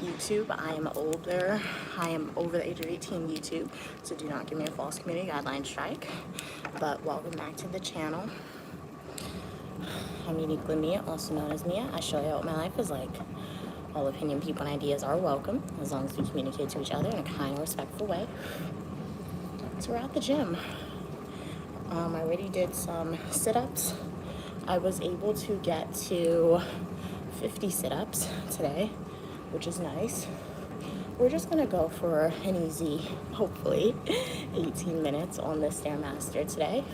YouTube. I am older. I am over the age of 18 YouTube, so do not give me a false community guideline strike. But welcome back to the channel. I'm Uniquely Mia, also known as Mia. I show you what my life is like. All opinion, people, and ideas are welcome, as long as we communicate to each other in a kind and respectful way. So we're at the gym. I already did some sit-ups. I was able to get to 50 sit-ups today, which is nice. We're just gonna go for an easy, hopefully, 18 minutes on the Stairmaster today.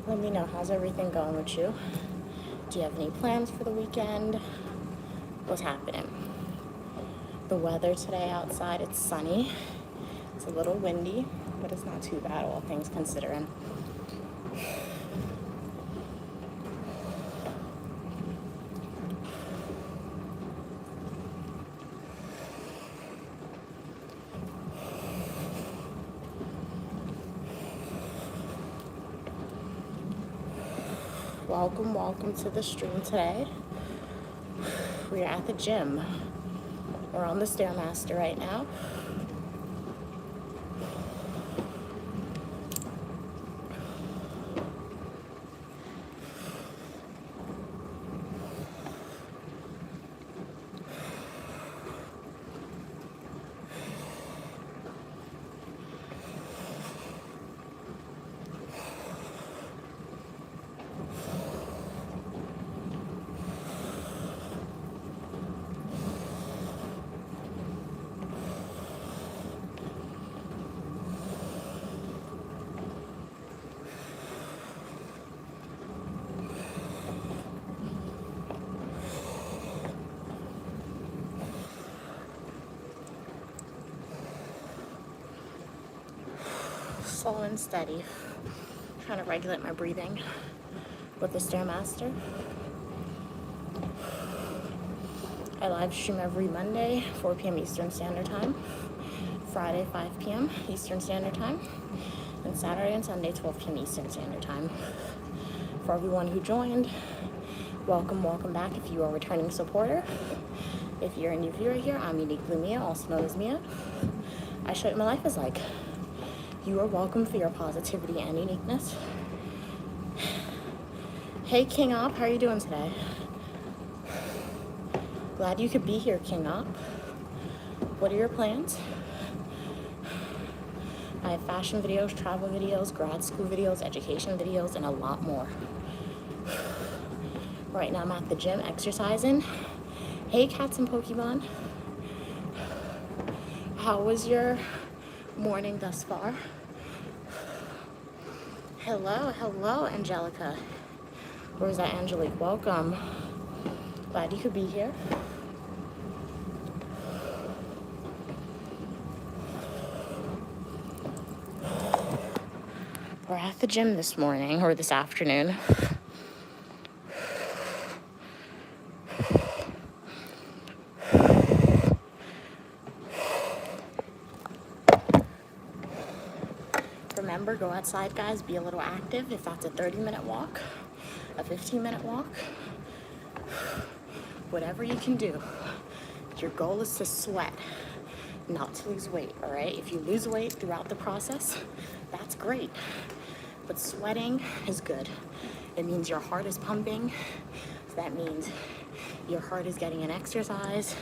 Let me know, how's everything going with you? Do you have any plans for the weekend? What's happening? The weather today outside, it's sunny. It's a little windy, but it's not too bad, all things considering. Welcome to the stream today. We are at the gym. We're on the Stairmaster right now. Slow and steady. Trying to regulate my breathing with the Stairmaster. I live stream every Monday, 4 p.m. Eastern Standard Time, Friday, 5 p.m. Eastern Standard Time, and Saturday and Sunday, 12 p.m. Eastern Standard Time. For everyone who joined, welcome back if you are a returning supporter. If you're a new viewer here, I'm Uniquely Mia, also known as Mia. I show you what my life is like. You are welcome for your positivity and uniqueness. Hey, King Op, how are you doing today? Glad you could be here, King Op. What are your plans? I have fashion videos, travel videos, grad school videos, education videos, and a lot more. Right now I'm at the gym exercising. Hey, cats and Pokemon. How was your morning thus far? Hello, Angelica. Or is that Angelique? Welcome. Glad you could be here. We're at the gym this morning, or this afternoon. Remember, go outside, guys, be a little active. If that's a 30-minute walk, a 15-minute walk, whatever you can do. Your goal is to sweat, not to lose weight, all right? If you lose weight throughout the process, that's great. But sweating is good. It means your heart is pumping. So that means your heart is getting an exercise.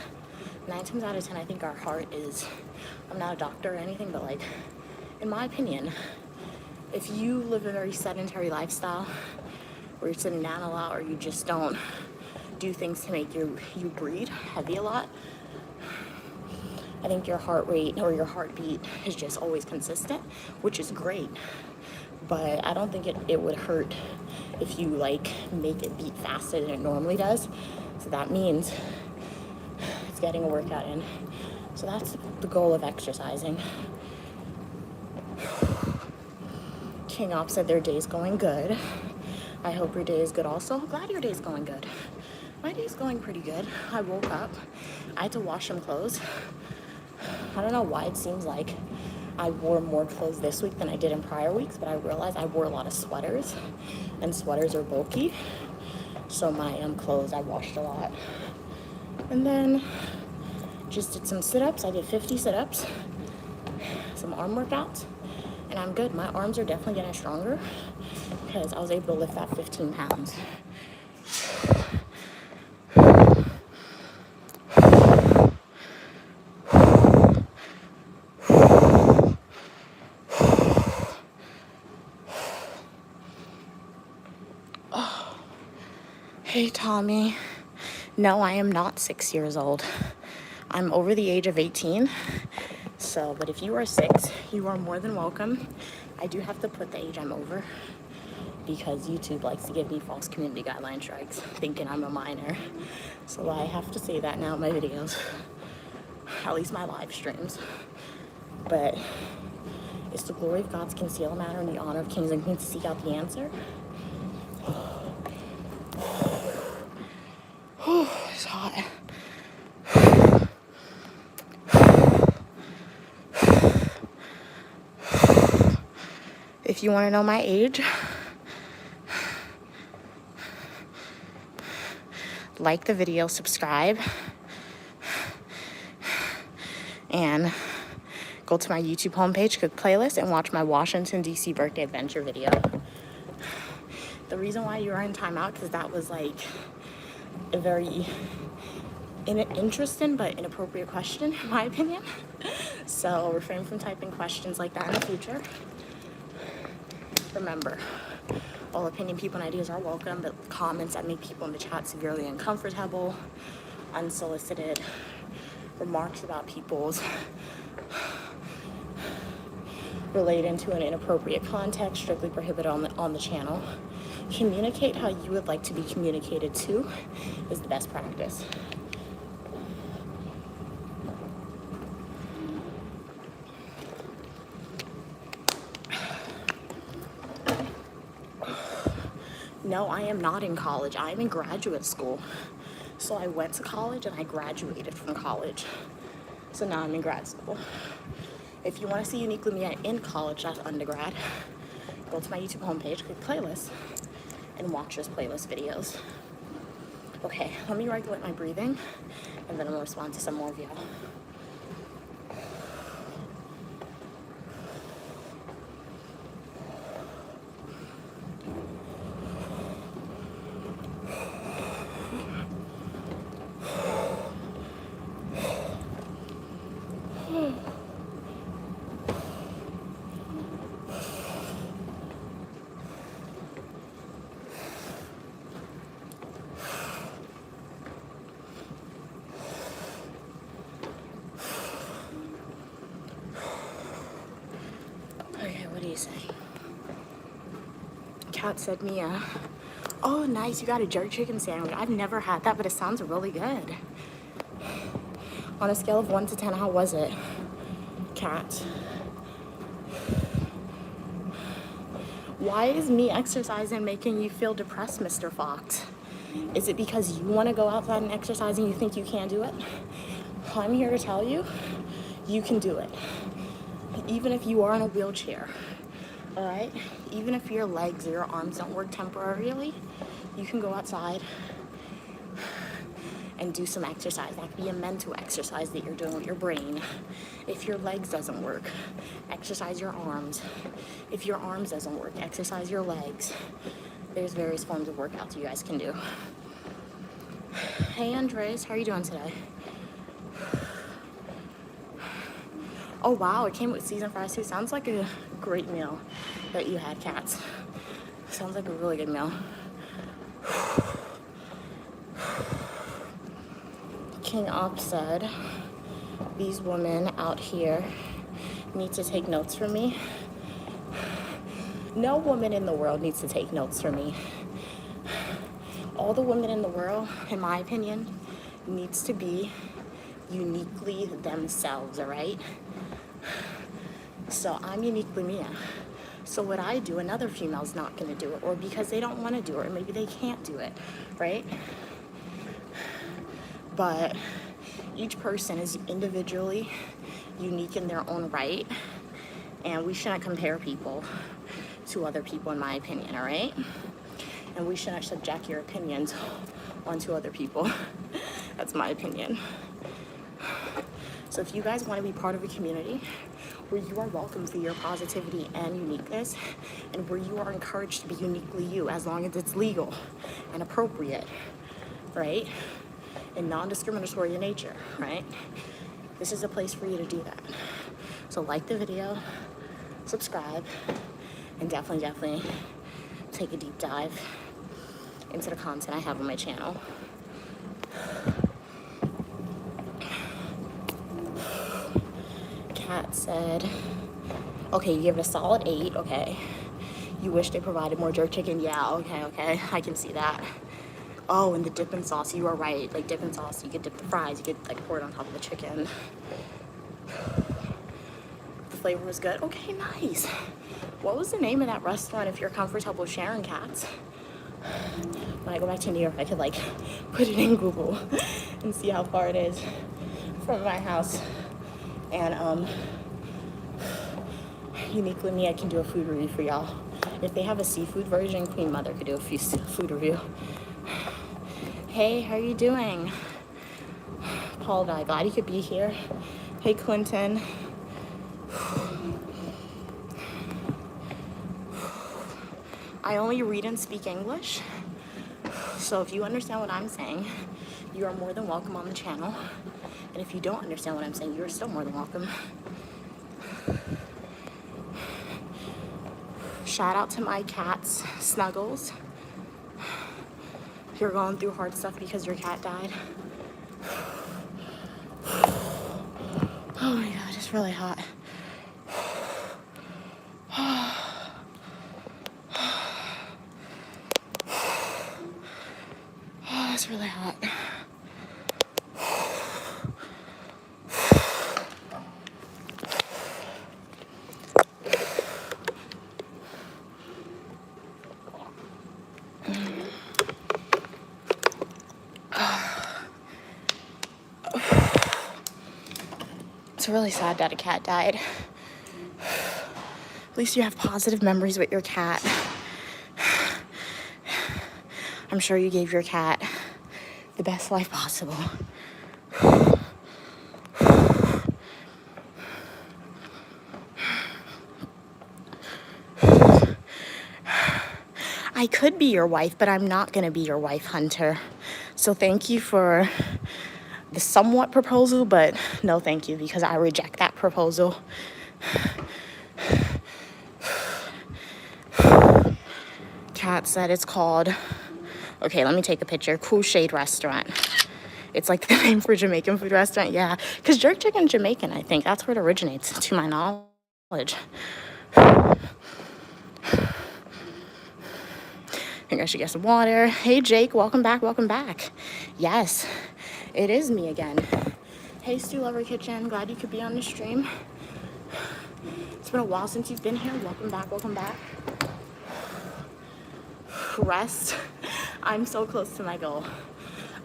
9 times out of 10, I think our heart is, I'm not a doctor or anything, but like, in my opinion, if you live a very sedentary lifestyle where you're sitting down a lot or you just don't do things to make you breathe heavy a lot, I think your heart rate or your heartbeat is just always consistent, which is great. But I don't think it would hurt if you like make it beat faster than it normally does. So that means it's getting a workout in. So that's the goal of exercising. King Op said their day's going good. I hope your day is good also. Glad your day's going good. My day's going pretty good. I woke up. I had to wash some clothes. I don't know why it seems like I wore more clothes this week than I did in prior weeks, but I realized I wore a lot of sweaters, and sweaters are bulky. So my clothes I washed a lot. And then just did some sit-ups. I did 50 sit-ups, some arm workouts, and I'm good. My arms are definitely getting stronger because I was able to lift that 15 pounds. Hey, Tommy. No, I am not 6 years old. I'm over the age of 18. So, but if you are 6, you are more than welcome. I do have to put the age I'm over because YouTube likes to give me false community guideline strikes, thinking I'm a minor. So I have to say that now in my videos, at least my live streams. But it's the glory of God's concealed matter and the honor of kings and queens to seek out the answer. It's hot. If you want to know my age, like the video, subscribe, and go to my YouTube homepage, click playlist, and watch my Washington, D.C. birthday adventure video. The reason why you are in timeout, because that was like a very interesting but inappropriate question, in my opinion. So refrain from typing questions like that in the future. Remember, all opinion, people, and ideas are welcome, but comments that make people in the chat severely uncomfortable, unsolicited remarks about people's relating to an inappropriate context, strictly prohibited on the channel. Communicate how you would like to be communicated to is the best practice. No, I am not in college. I am in graduate school. So I went to college and I graduated from college. So now I'm in grad school. If you want to see Uniquely Mia in college, that's undergrad, go to my YouTube homepage, click playlist, and watch those playlist videos. Okay, let me regulate my breathing, and then I'm gonna respond to some more of y'all. Okay, what do you say? Kat said, Mia, oh nice, you got a jerk chicken sandwich. I've never had that, but it sounds really good. On a scale of 1 to 10, how was it, Kat? Why is me exercising making you feel depressed, Mr. Fox? Is it because you want to go outside and exercise and you think you can't do it? I'm here to tell you, you can do it. Even if you are in a wheelchair, all right? Even if your legs or your arms don't work temporarily, you can go outside and do some exercise. That could be a mental exercise that you're doing with your brain. If your legs doesn't work, exercise your arms. If your arms doesn't work, exercise your legs. There's various forms of workouts you guys can do. Hey Andres, how are you doing today? Oh wow, it came with seasoned fries too. Sounds like a great meal that you had, Cats. Sounds like a really good meal. King Op said, these women out here need to take notes from me. No woman in the world needs to take notes from me. All the women in the world, in my opinion, needs to be uniquely themselves, all right? So I'm uniquely Mia. So what I do, another female's not gonna do it, or because they don't wanna do it, or maybe they can't do it, right? But each person is individually unique in their own right, and we shouldn't compare people to other people, in my opinion, all right? And we shouldn't subject your opinions onto other people. That's my opinion. So if you guys want to be part of a community where you are welcome for your positivity and uniqueness, and where you are encouraged to be uniquely you as long as it's legal and appropriate, right? And non-discriminatory in nature, right? This is a place for you to do that. So like the video, subscribe, and definitely take a deep dive into the content I have on my channel. Kat said, okay, you give it a solid 8, okay. You wish they provided more jerk chicken? Yeah, okay, I can see that. Oh, and the dipping sauce, you are right. Like dipping sauce, you could dip the fries, you could like pour it on top of the chicken. The flavor was good. Okay, nice. What was the name of that restaurant if you're comfortable sharing, Cats? When I go back to New York, I could like put it in Google and see how far it is from my house. And uniquely me, I can do a food review for y'all. If they have a seafood version, Queen Mother could do a food review. Hey, how are you doing? Paul Guy, glad you could be here. Hey, Clinton. I only read and speak English. So if you understand what I'm saying, you are more than welcome on the channel. And if you don't understand what I'm saying, you're still more than welcome. Shout out to my cats, Snuggles. You're going through hard stuff because your cat died. Oh my God, it's really hot. Oh, it's really hot. It's really sad that a cat died. At least you have positive memories with your cat. I'm sure you gave your cat the best life possible. I could be your wife, but I'm not gonna be your wife, Hunter. So thank you for the somewhat proposal, but no thank you, because I reject that proposal. Kat said it's called, okay, let me take a picture, Cool Shade Restaurant. It's like the name for Jamaican food restaurant, yeah. Because jerk chicken Jamaican, I think. That's where it originates, to my knowledge. I think I should get some water. Hey, Jake, welcome back. Yes, it is me again. Hey, Stu Lover Kitchen, glad you could be on the stream. It's been a while since you've been here. Welcome back. Rest. I'm so close to my goal.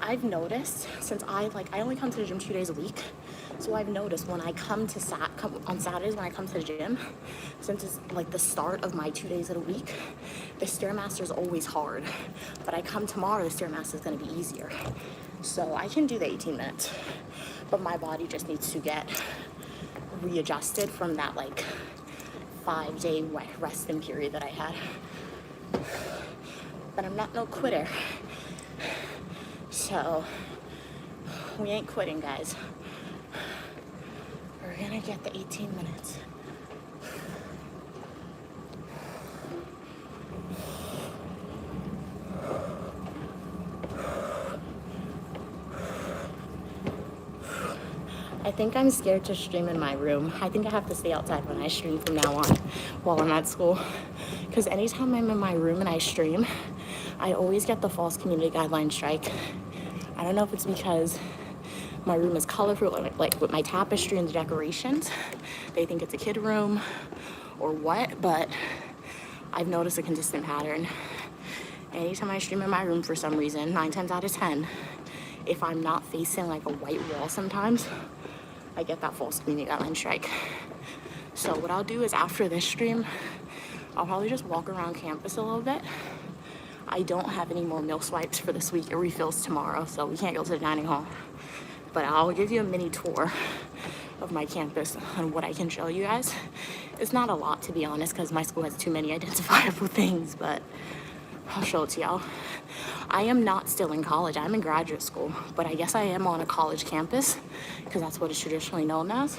I've noticed since I only come to the gym 2 days a week. So I've noticed when I come on Saturdays when I come to the gym, since it's like the start of my 2 days of the week, the Stairmaster is always hard. But I come tomorrow, the Stairmaster is going to be easier. So I can do the 18 minutes. But my body just needs to get readjusted from that like 5-day resting period that I had. But I'm not no quitter. So we ain't quitting, guys. We're gonna get the 18 minutes. I think I'm scared to stream in my room. I think I have to stay outside when I stream from now on while I'm at school. Because anytime I'm in my room and I stream, I always get the false community guideline strike. I don't know if it's because my room is colorful, like with my tapestry and the decorations. They think it's a kid room or what, but I've noticed a consistent pattern. Anytime I stream in my room for some reason, 9 times out of 10, if I'm not facing like a white wall sometimes, I get that false community guideline strike. So what I'll do is after this stream, I'll probably just walk around campus a little bit. I don't have any more meal swipes for this week. It refills tomorrow, so we can't go to the dining hall. But I'll give you a mini tour of my campus and what I can show you guys. It's not a lot, to be honest, because my school has too many identifiable things, but I'll show it to y'all. I am not still in college. I'm in graduate school, but I guess I am on a college campus because that's what it's traditionally known as.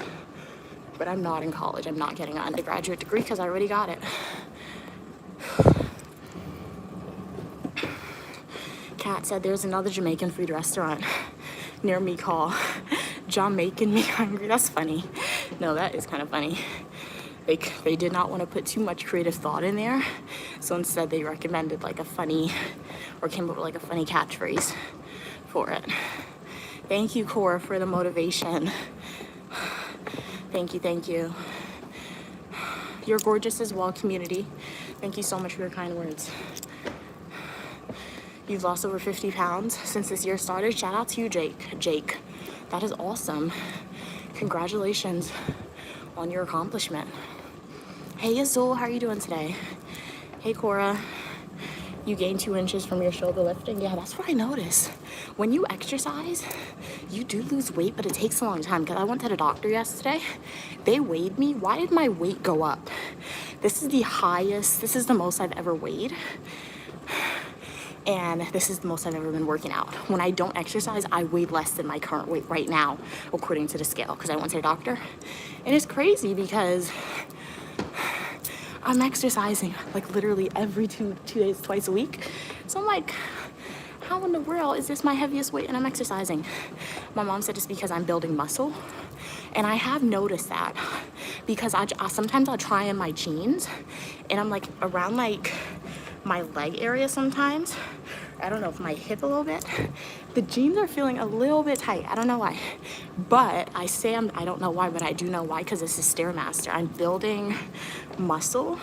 But I'm not in college. I'm not getting an undergraduate degree because I already got it. Kat said there's another Jamaican food restaurant near me called Jamaican Me Hungry. That's funny. No, that is kind of funny. They did not want to put too much creative thought in there, so instead they recommended like a funny, or came up with like a funny catchphrase for it. Thank you, Cora, for the motivation. Thank you, thank you. You're gorgeous as well, community. Thank you so much for your kind words. You've lost over 50 pounds since this year started. Shout out to you, Jake. That is awesome. Congratulations on your accomplishment. Hey, Azul, how are you doing today? Hey, Cora. You gained 2 inches from your shoulder lifting. Yeah, that's what I noticed. When you exercise, you do lose weight, but it takes a long time. Because I went to the doctor yesterday. They weighed me. Why did my weight go up? This is the highest, this is the most I've ever weighed. And this is the most I've ever been working out. When I don't exercise, I weigh less than my current weight right now, according to the scale, because I went to the doctor. And it's crazy because I'm exercising like literally every two days, twice a week. So I'm like, how in the world is this my heaviest weight and I'm exercising? My mom said it's because I'm building muscle. And I have noticed that because sometimes I'll try in my jeans and I'm like around like my leg area sometimes. I don't know, if my hip a little bit. The jeans are feeling a little bit tight. I don't know why. But I don't know why, but I do know why, because this is Stairmaster. I'm building muscle,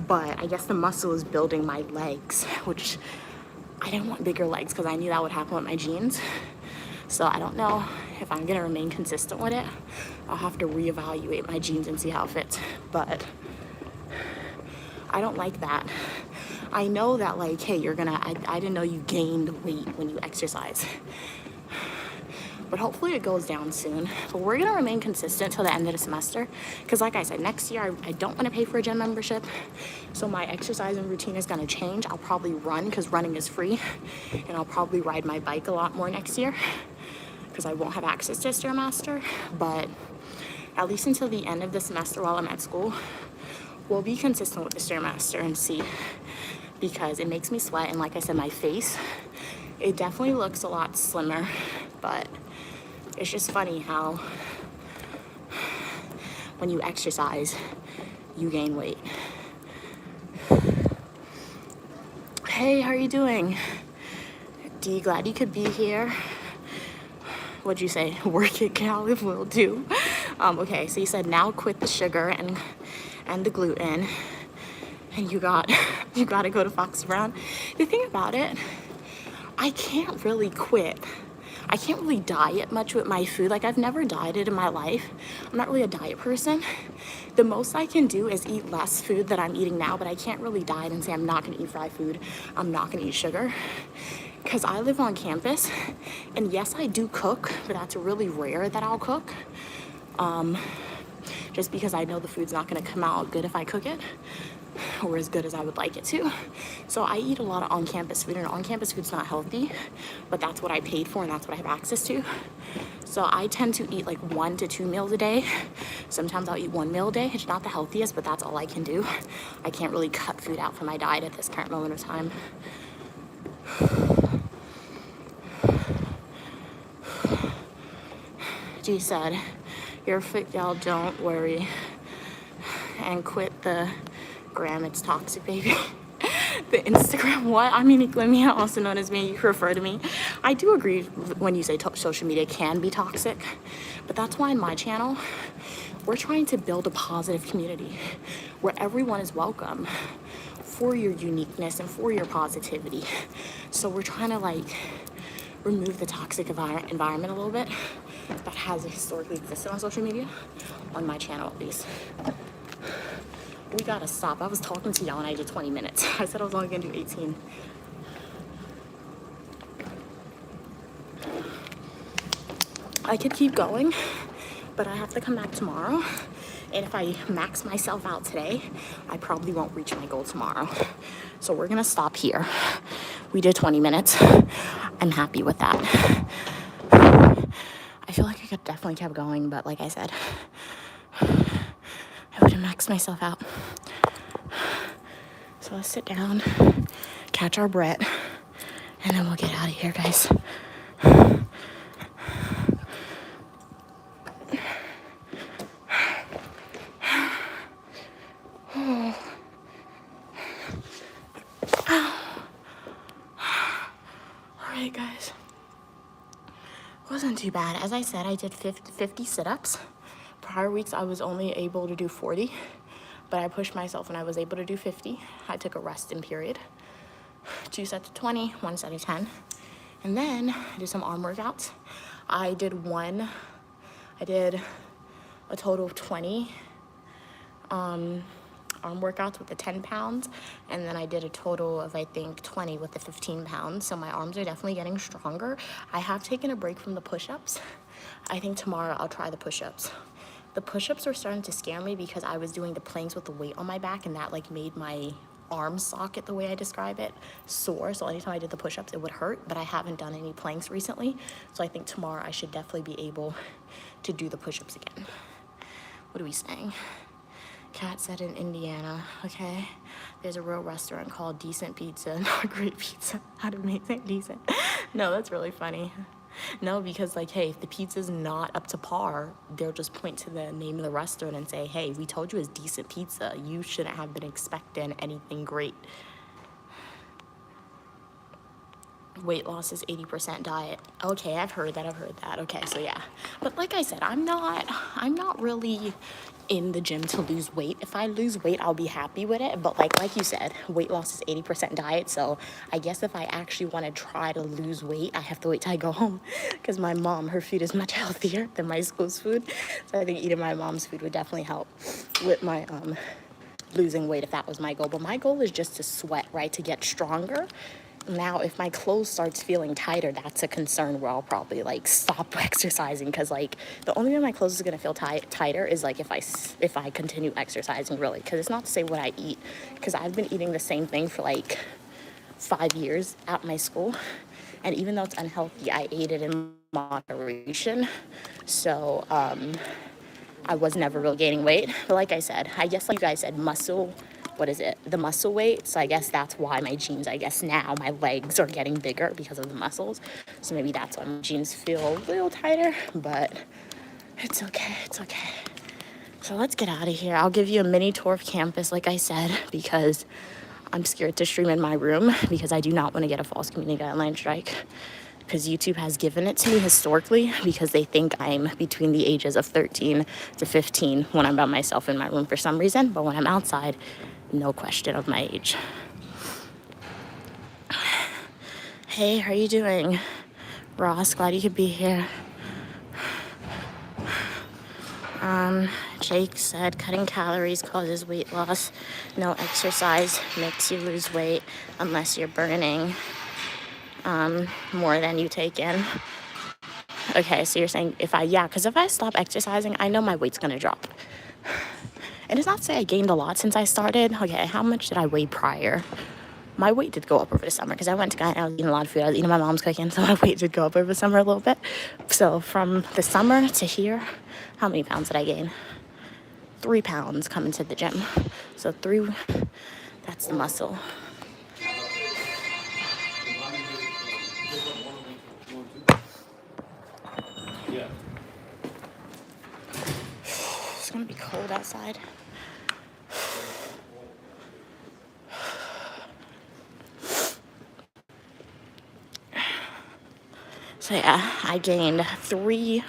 but I guess the muscle is building my legs, which I didn't want bigger legs because I knew that would happen with my jeans. So I don't know if I'm gonna remain consistent with it. I'll have to reevaluate my jeans and see how it fits. But I don't like that. I know that like, hey, I didn't know you gained weight when you exercise. But hopefully it goes down soon. But we're gonna remain consistent till the end of the semester. Because like I said, next year I don't wanna pay for a gym membership. So my exercising routine is gonna change. I'll probably run because running is free. And I'll probably ride my bike a lot more next year because I won't have access to Stairmaster. But at least until the end of the semester while I'm at school, we'll be consistent with the Stairmaster and see, because it makes me sweat. And like I said, my face, it definitely looks a lot slimmer, but it's just funny how when you exercise, you gain weight. Hey, how are you doing? D, glad you could be here. What'd you say? Work it, gal, it will do. Okay, so you said now quit the sugar and the gluten, and you gotta go to Foxy Brown. The thing about it, I can't really quit. I can't really diet much with my food. Like, I've never dieted in my life. I'm not really a diet person. The most I can do is eat less food that I'm eating now, but I can't really diet and say I'm not gonna eat fried food. I'm not gonna eat sugar. Because I live on campus, and yes, I do cook, but that's really rare that I'll cook. Just because I know the food's not gonna come out good if I cook it, or as good as I would like it to. So I eat a lot of on-campus food, and on-campus food's not healthy, but that's what I paid for and that's what I have access to. So I tend to eat like 1 to 2 meals a day. Sometimes I'll eat 1 meal a day. It's not the healthiest, but that's all I can do. I can't really cut food out from my diet at this current moment of time. G said, you're fit, y'all, don't worry. And quit the gram, it's toxic, baby. The Instagram, what? I mean, Glimia, also known as me, you refer to me. I do agree when you say social media can be toxic, but that's why in my channel, we're trying to build a positive community where everyone is welcome for your uniqueness and for your positivity. So we're trying to like remove the toxic environment a little bit that has historically existed on social media, on my channel at least. We gotta stop. I was talking to y'all and I did 20 minutes. I said I was only gonna do 18. I could keep going, but I have to come back tomorrow. And if I max myself out today, I probably won't reach my goal tomorrow. So we're gonna stop here. We did 20 minutes. I'm happy with that. I feel like I could definitely kept going, but like I said, I would have maxed myself out. So let's sit down, catch our breath, and then we'll get out of here, guys. Alright, guys. Wasn't too bad. As I said, I did 50 sit-ups. Prior weeks, I was only able to do 40, but I pushed myself and I was able to do 50. I took a resting period. 2 sets of 20, 1 set of 10. And then I did some arm workouts. I did a total of 20 arm workouts with the 10 pounds. And then I did a total of, I think, 20 with the 15 pounds. So my arms are definitely getting stronger. I have taken a break from the push-ups. I think tomorrow I'll try the push-ups. The push-ups are starting to scare me because I was doing the planks with the weight on my back, and that like made my arm socket, the way I describe it, sore. So anytime I did the push-ups, it would hurt, but I haven't done any planks recently. So I think tomorrow I should definitely be able to do the push-ups again. What are we saying? Kat said in Indiana, okay? There's a real restaurant called Decent Pizza, not Great Pizza. How to make it decent. No, that's really funny. No, because like, hey, if the pizza's not up to par, they'll just point to the name of the restaurant and say, hey, we told you it's decent pizza. You shouldn't have been expecting anything great. Weight loss is 80% diet. Okay, I've heard that. Okay, so yeah. But like I said, I'm not really in the gym to lose weight. If I lose weight, I'll be happy with it. But like you said, weight loss is 80% diet. So I guess if I actually want to try to lose weight, I have to wait till I go home. Because my mom, her food is much healthier than my school's food. So I think eating my mom's food would definitely help with my losing weight if that was my goal. But my goal is just to sweat, right? To get stronger. Now, if my clothes starts feeling tighter, that's a concern where I'll probably like stop exercising, because like the only way my clothes is gonna feel tighter is like if I continue exercising, really. Because it's not to say what I eat, because I've been eating the same thing for like 5 years at my school, and even though it's unhealthy, I ate it in moderation. So I was never really gaining weight. But like I said, I guess like you guys said, the muscle weight. So I guess that's why my jeans, I guess now my legs are getting bigger because of the muscles. So maybe that's why my jeans feel a little tighter, but it's okay. So let's get out of here. I'll give you a mini tour of campus, like I said, because I'm scared to stream in my room because I do not want to get a false community guideline strike. Because YouTube has given it to me historically because they think I'm between the ages of 13 to 15 when I'm by myself in my room for some reason. But when I'm outside, no question of my age. Hey, how are you doing? Ross, glad you could be here. Jake said cutting calories causes weight loss. No exercise makes you lose weight unless you're burning more than you take in. Okay, so you're saying because if I stop exercising, I know my weight's gonna drop. And it's not to say I gained a lot since I started. Okay, how much did I weigh prior? My weight did go up over the summer because I went to Guy and I was eating a lot of food. I was eating my mom's cooking, so my weight did go up over the summer a little bit. So from the summer to here, how many pounds did I gain? 3 pounds coming to the gym. So 3, that's the muscle. Yeah. It's gonna be cold outside. So yeah, I gained 3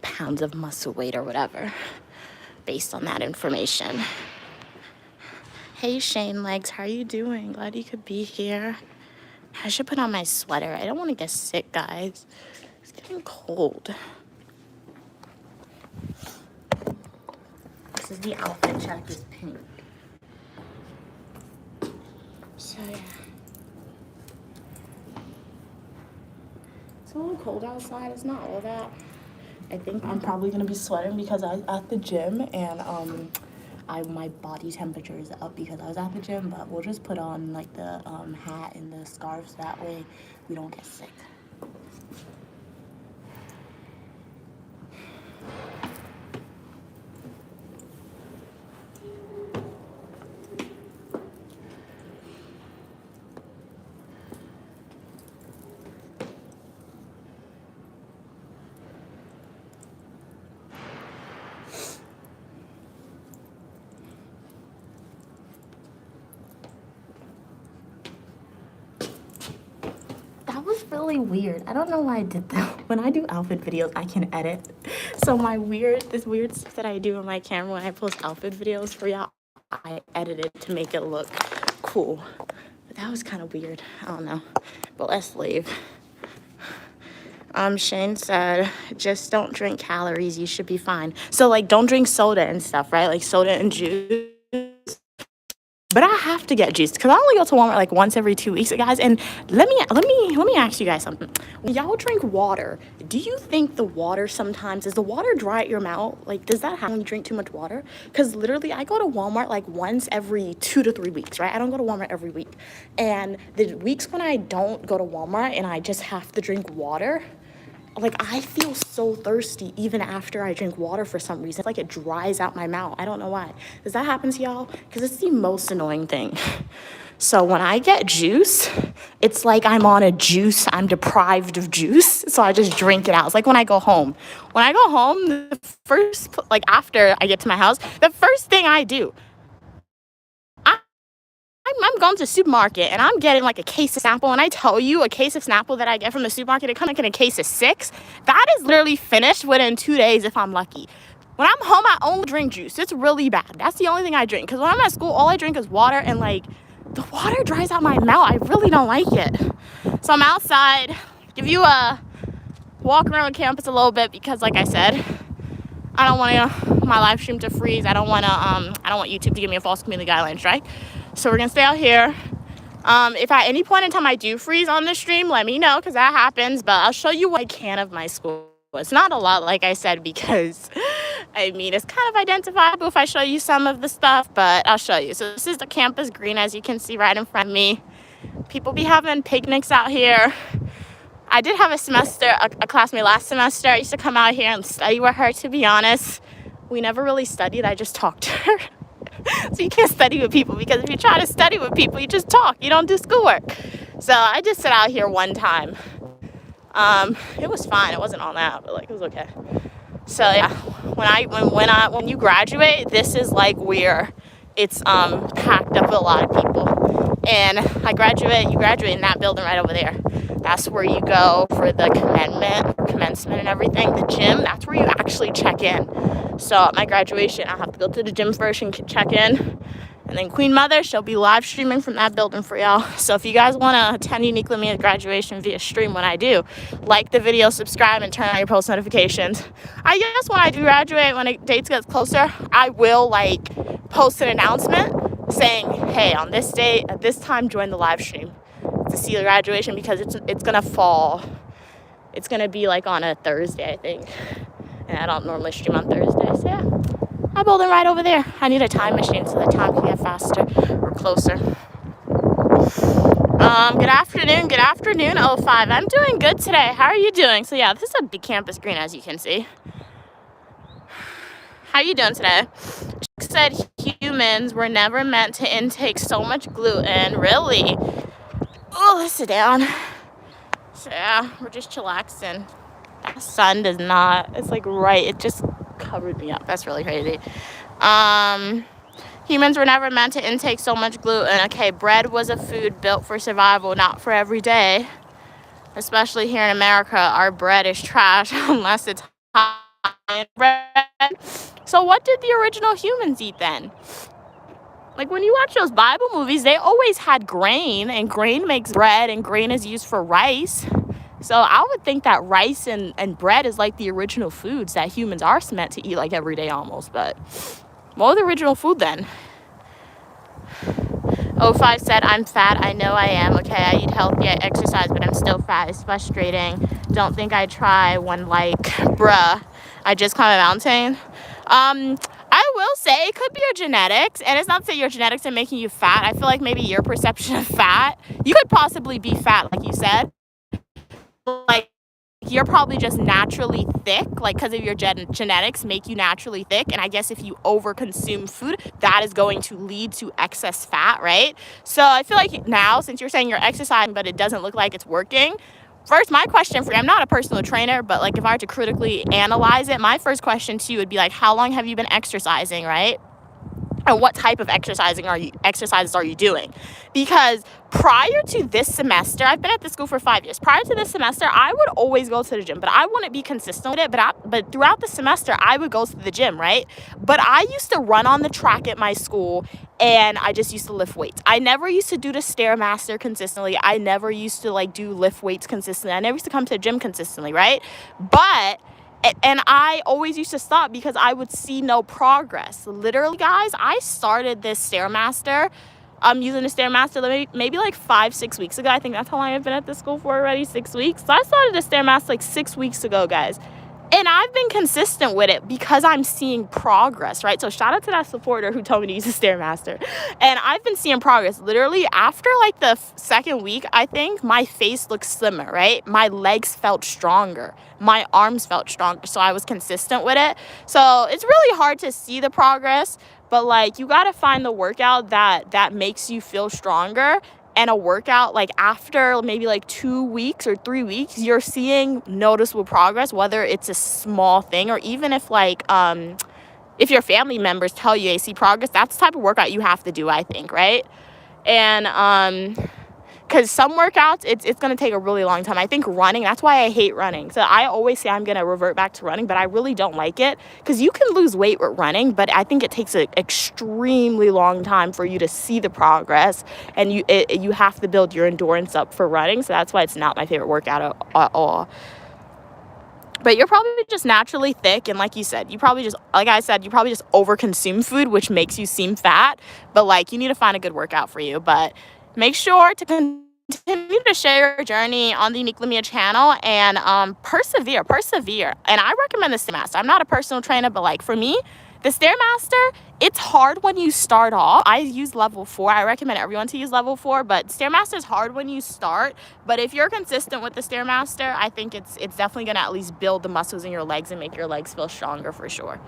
pounds of muscle weight or whatever based on that information. Hey Shane Legs, how are you doing? Glad you could be here. I should put on my sweater. I don't want to get sick, guys. It's getting cold. This is the outfit check, is pink. So yeah. It's a little cold outside. It's not all that. I think I'm probably gonna be sweating because I was at the gym and my body temperature is up because I was at the gym. But we'll just put on like the hat and the scarves, that way we don't get sick. That was really weird. I don't know why I did that. When I do outfit videos, I can edit. So this weird stuff that I do on my camera when I post outfit videos for y'all, I edited to make it look cool. But that was kind of weird. I don't know. But let's leave. Shane said, just don't drink calories. You should be fine. So like, don't drink soda and stuff, right? Like soda and juice. But I have to get juice because I only go to Walmart like once every 2 weeks, guys. And let me ask you guys something. When y'all drink water, do you think the water sometimes, does the water dry out your mouth? Like, does that happen when you drink too much water? Because literally, I go to Walmart like once every 2 to 3 weeks, right? I don't go to Walmart every week. And the weeks when I don't go to Walmart and I just have to drink water, like, I feel so thirsty even after I drink water for some reason. It's like it dries out my mouth. I don't know why. Does that happen to y'all? Because it's the most annoying thing. So when I get juice, it's like I'm on a juice. I'm deprived of juice. So I just drink it out. It's like when I go home. When I go home, the first, like after I get to my house, the first thing I do, I'm going to the supermarket and I'm getting like a case of Snapple, and I tell you, a case of Snapple that I get from the supermarket, it comes like in a case of 6. That is literally finished within 2 days if I'm lucky. When I'm home, I only drink juice. It's really bad. That's the only thing I drink. Because when I'm at school, all I drink is water, and like the water dries out my mouth. I really don't like it. So I'm outside, give you a walk around campus a little bit because, like I said, I don't want my live stream to freeze. I don't want YouTube to give me a false community guideline strike. So we're gonna stay out here. If at any point in time I do freeze on the stream, let me know, because that happens. But I'll show you what I can of my school. It's not a lot, like I said, because I mean, it's kind of identifiable if I show you some of the stuff, but I'll show you. So this is the campus green, as you can see right in front of me. People be having picnics out here. I did have a classmate last semester. I used to come out here and study with her, to be honest. We never really studied. I just talked to her. So you can't study with people, because if you try to study with people, you just talk. You don't do schoolwork. So I just sit out here one time. It was fine. It wasn't all that, but like it was okay. So yeah, when you graduate, this is like where it's packed up with a lot of people. And you graduate in that building right over there. That's where you go for the commencement and everything. The gym, that's where you actually check in. So at my graduation, I'll have to go to the gym first and check in. And then Queen Mother, she'll be live streaming from that building for y'all. So if you guys want to attend Uniquely Me at graduation via stream when I do, like the video, subscribe, and turn on your post notifications. I guess when I do graduate, when the dates get closer, I will like post an announcement saying, hey, on this date, at this time, join the live stream to see the graduation, because it's going to fall. It's going to be like on a Thursday, I think. And I don't normally stream on Thursday, so yeah. I'm building right over there. I need a time machine so the time can get faster or closer. Good afternoon, 05. I'm doing good today. How are you doing? So yeah, this is a big campus green, as you can see. How are you doing today? She said humans were never meant to intake so much gluten. Really? Oh, let's sit down. So yeah, we're just chillaxing. That sun does not, it's like right, it just covered me up. That's really crazy. Humans were never meant to intake so much gluten. Okay, bread was a food built for survival, not for every day. Especially here in America, our bread is trash unless it's high in bread. So what did the original humans eat then? Like when you watch those Bible movies, they always had grain, and grain makes bread, and grain is used for rice. So I would think that rice and bread is like the original foods that humans are meant to eat like every day almost. But what was the original food then? O5 said, I'm fat. I know I am. Okay, I eat healthy, I exercise, but I'm still fat. It's frustrating. Don't think I try when like, bruh, I just climbed a mountain. I will say it could be your genetics, and it's not to say your genetics are making you fat. I feel like maybe your perception of fat, you could possibly be fat, like you said. Like, you're probably just naturally thick, like because of your genetics make you naturally thick. And I guess if you overconsume food, that is going to lead to excess fat, right? So I feel like now, since you're saying you're exercising, but it doesn't look like it's working, first, my question for you, I'm not a personal trainer, but like if I were to critically analyze it, my first question to you would be like, how long have you been exercising, right? And what type of exercises are you doing? Because prior to this semester, I've been at this school for 5 years. Prior to this semester, I would always go to the gym, but I wouldn't be consistent with it. But throughout the semester, I would go to the gym, right? But I used to run on the track at my school, and I just used to lift weights. I never used to do the Stairmaster consistently. I never used to like do lift weights consistently. I never used to come to the gym consistently, right? And I always used to stop because I would see no progress. Literally, guys, I started this Stairmaster. I'm using the Stairmaster maybe like 5-6 weeks ago. I think that's how long I've been at this school for already, 6 weeks. So I started the Stairmaster like 6 weeks ago, guys. And I've been consistent with it because I'm seeing progress, right? So shout out to that supporter who told me to use the Stairmaster. And I've been seeing progress. Literally, after like the second week, I think my face looked slimmer, right? My legs felt stronger. My arms felt stronger. So I was consistent with it. So it's really hard to see the progress, but like you got to find the workout that makes you feel stronger. And a workout, like after maybe like 2 weeks or 3 weeks, you're seeing noticeable progress, whether it's a small thing or even if like, if your family members tell you they see progress, that's the type of workout you have to do, I think, right? And, because some workouts, it's going to take a really long time. I think running, that's why I hate running. So I always say I'm going to revert back to running, but I really don't like it because you can lose weight with running, but I think it takes an extremely long time for you to see the progress, and you have to build your endurance up for running. So that's why it's not my favorite workout at all. But you're probably just naturally thick, and like you said, you probably just overconsume food, which makes you seem fat. But like, you need to find a good workout for you. But make sure to continue to share your journey on the Unique Lamia channel and persevere. And I recommend the Stairmaster. I'm not a personal trainer, but like for me, the Stairmaster, it's hard when you start off. I use level 4. I recommend everyone to use level 4, but Stairmaster is hard when you start. But if you're consistent with the Stairmaster, I think it's definitely going to at least build the muscles in your legs and make your legs feel stronger for sure.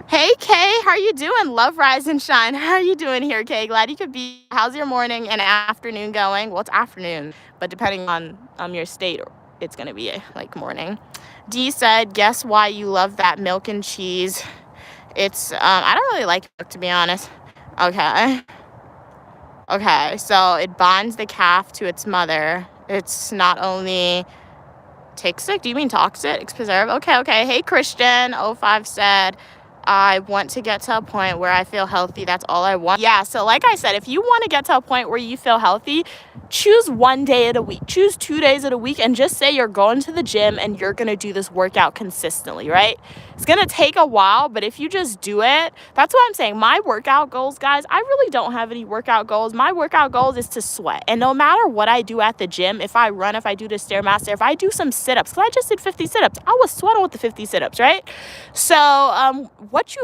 Hey, Kay, how are you doing? Love, rise, and shine. How are you doing here, Kay? Glad you could be. How's your morning and afternoon going? Well, it's afternoon, but depending on your state, it's going to be like morning. D said, guess why you love that milk and cheese? It's, I don't really like milk, to be honest. Okay, so it bonds the calf to its mother. It's not only toxic. Do you mean toxic? It's preserved. Okay. Hey, Christian. 05 said, I want to get to a point where I feel healthy. That's all I want. Yeah, so like I said, if you want to get to a point where you feel healthy, choose 1 day of a week. Choose 2 days of a week and just say you're going to the gym and you're going to do this workout consistently, right? It's going to take a while, but if you just do it, that's what I'm saying. My workout goals, guys, I really don't have any workout goals. My workout goals is to sweat. And no matter what I do at the gym, if I run, if I do the Stairmaster, if I do some sit-ups, because I just did 50 sit-ups, I was sweating with the 50 sit-ups, right? So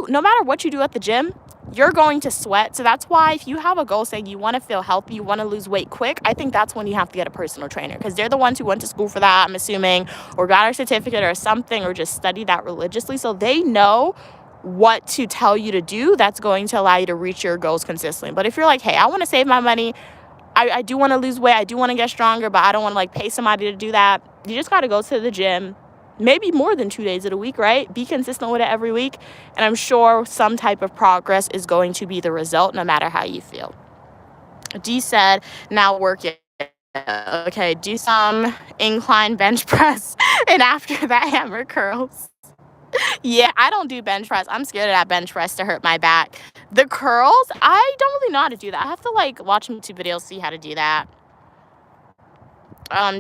no matter what you do at the gym, you're going to sweat. So that's why if you have a goal saying you want to feel healthy, you want to lose weight quick, I think that's when you have to get a personal trainer, because they're the ones who went to school for that, I'm assuming, or got a certificate or something, or just studied that religiously. So they know what to tell you to do that's going to allow you to reach your goals consistently. But if you're like, hey, I want to save my money, I do want to lose weight, I do want to get stronger, but I don't want to like pay somebody to do that, you just got to go to the gym. Maybe more than 2 days of the week, right? Be consistent with it every week. And I'm sure some type of progress is going to be the result, no matter how you feel. D said, now work it. Okay, do some incline bench press. And after that, hammer curls. Yeah, I don't do bench press. I'm scared of that bench press to hurt my back. The curls, I don't really know how to do that. I have to like watch YouTube videos, see how to do that.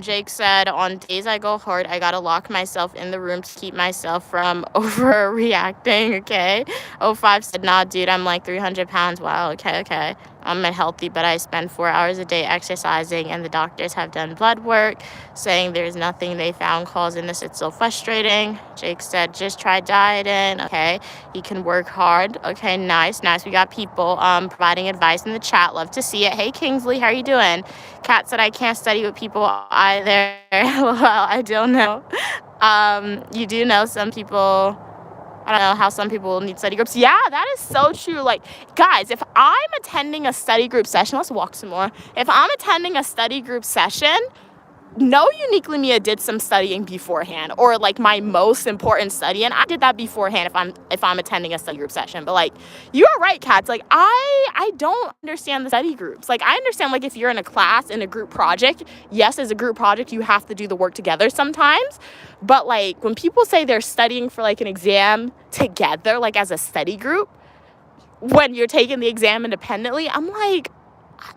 Jake said, on days I go hard, I gotta lock myself in the room to keep myself from overreacting, okay? 05 said, nah, dude, I'm like 300 pounds. Wow, okay. I'm unhealthy, but I spend 4 hours a day exercising, and the doctors have done blood work saying there's nothing they found causing this. It's so frustrating. Jake said, just try dieting. Okay, he can work hard. Okay, nice. We got people providing advice in the chat. Love to see it. Hey, Kingsley, how are you doing? Kat said, I can't study with people either. Well, I don't know. You do know some people... I don't know how some people need study groups. Yeah, that is so true. Like, guys, if I'm attending a study group session, let's walk some more. If I'm attending a study group session, know Uniquely Mia did some studying beforehand, or like my most important study, and I did that beforehand if I'm attending a study group session. But like, you are right, Cats. Like, I don't understand the study groups. Like, I understand like if you're in a class in a group project, yes, as a group project you have to do the work together sometimes. But like when people say they're studying for like an exam together, like as a study group, when you're taking the exam independently, I'm like,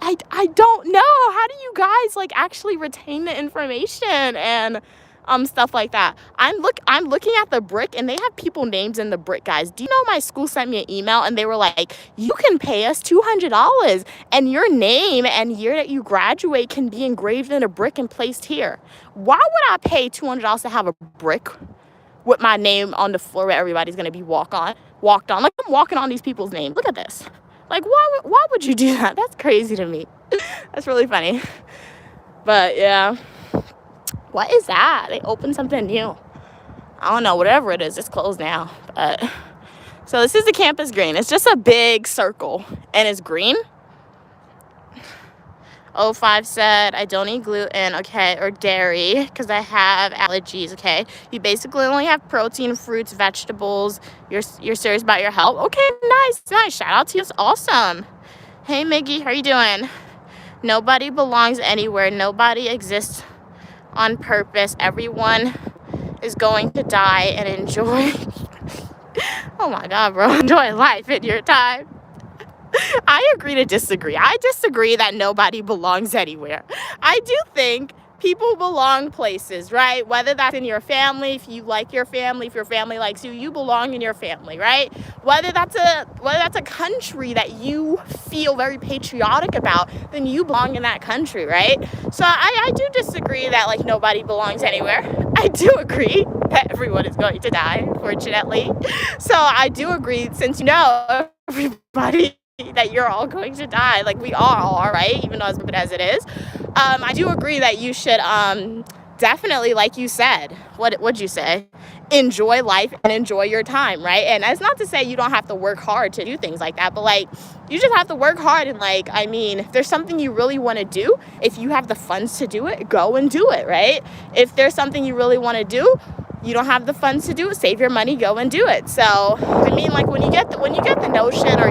I don't know. How do you guys like actually retain the information and stuff like that? I'm looking at the brick, and they have people names in the brick, guys. Do you know my school sent me an email and they were like, you can pay us $200 and your name and year that you graduate can be engraved in a brick and placed here. Why would I pay $200 to have a brick with my name on the floor where everybody's gonna be walked on? Like, I'm walking on these people's names. Look at this. Like, why would you do that? That's crazy to me. That's really funny. But yeah, what is that? They opened something new. I don't know, whatever it is, it's closed now. But so this is the campus green. It's just a big circle and it's green. 05 said, I don't eat gluten, okay, or dairy because I have allergies, okay. You basically only have protein, fruits, vegetables. You're serious about your health. Okay, nice. Shout out to you. It's awesome. Hey, Miggy, how are you doing? Nobody belongs anywhere. Nobody exists on purpose. Everyone is going to die and enjoy. Oh my God, bro. Enjoy life in your time. I agree to disagree. I disagree that nobody belongs anywhere. I do think people belong places, right? Whether that's in your family, if you like your family, if your family likes you, you belong in your family, right? Whether that's a country that you feel very patriotic about, then you belong in that country, right? So I do disagree that like nobody belongs anywhere. I do agree that everyone is going to die, fortunately. So I do agree, since you know everybody that you're all going to die, like we all are, right? Even though as stupid as it is, I do agree that you should definitely, like you said, what'd you say? Enjoy life and enjoy your time, right? And that's not to say you don't have to work hard to do things like that, but like you just have to work hard. And like, I mean, if there's something you really want to do, if you have the funds to do it, go and do it, right? If there's something you really want to do, you don't have the funds to do it, save your money, go and do it. So I mean, like when you get the notion, or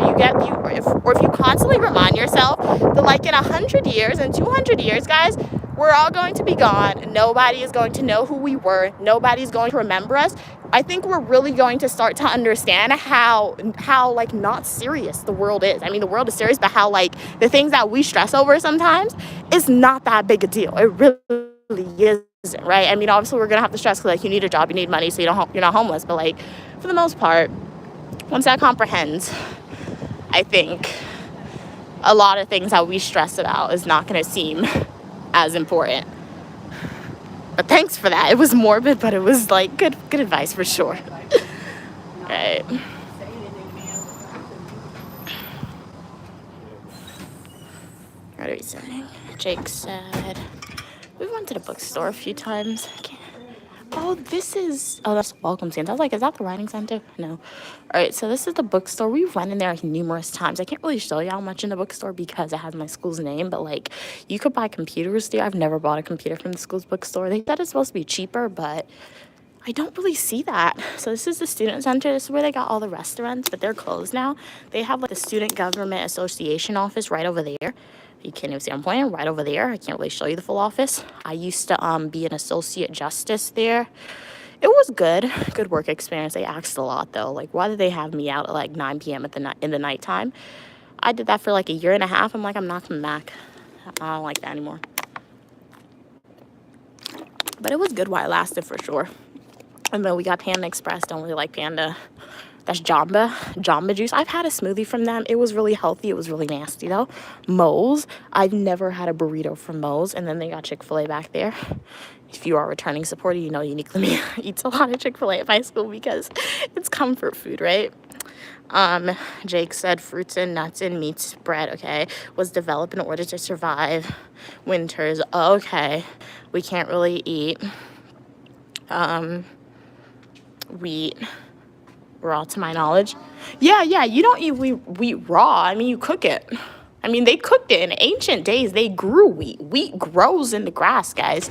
if you constantly remind yourself that like in 100 years and 200 years, guys, we're all going to be gone. Nobody is going to know who we were. Nobody's going to remember us. I think we're really going to start to understand how like not serious the world is. I mean, the world is serious, but how like the things that we stress over sometimes is not that big a deal. It really isn't, right? I mean, obviously we're gonna have to stress because like you need a job, you need money, so you're not homeless. But like for the most part, once that comprehends, I think a lot of things that we stress about is not gonna seem as important. But thanks for that. It was morbid, but it was like good advice for sure. Right. What are we saying? Jake said we went to the bookstore a few times. That's Welcome Stands. I was like, is that the writing center? No. All right, so this is the bookstore. We've run in there like numerous times. I can't really show y'all much in the bookstore because it has my school's name, but like you could buy computers there. I've never bought a computer from the school's bookstore. They said it's supposed to be cheaper, but I don't really see that. So this is the student center. This is where they got all the restaurants, but they're closed now. They have like the Student Government Association office right over there. You can't even see I'm pointing right over there. I can't really show you the full office. I used to be an associate justice there. It was good work experience. They asked a lot though. Like, why did they have me out at like 9 p.m. in the nighttime? I did that for like a year and a half. I'm like, I'm not coming back. I don't like that anymore. But it was good while it lasted for sure. And then we got Panda Express. Don't really like Panda. That's Jamba Juice. I've had a smoothie from them. It was really healthy. It was really nasty though. Moe's. I've never had a burrito from Moe's. And then they got Chick-fil-A back there. If you are a returning supporter, you know Uniquely eats a lot of Chick-fil-A at my school because it's comfort food, right? Jake said fruits and nuts and meats bread, okay, was developed in order to survive winters. Okay, we can't really eat wheat raw to my knowledge. Yeah, you don't eat wheat raw. I mean, you cook it. I mean, they cooked it in ancient days. They grew wheat. Wheat grows in the grass, guys.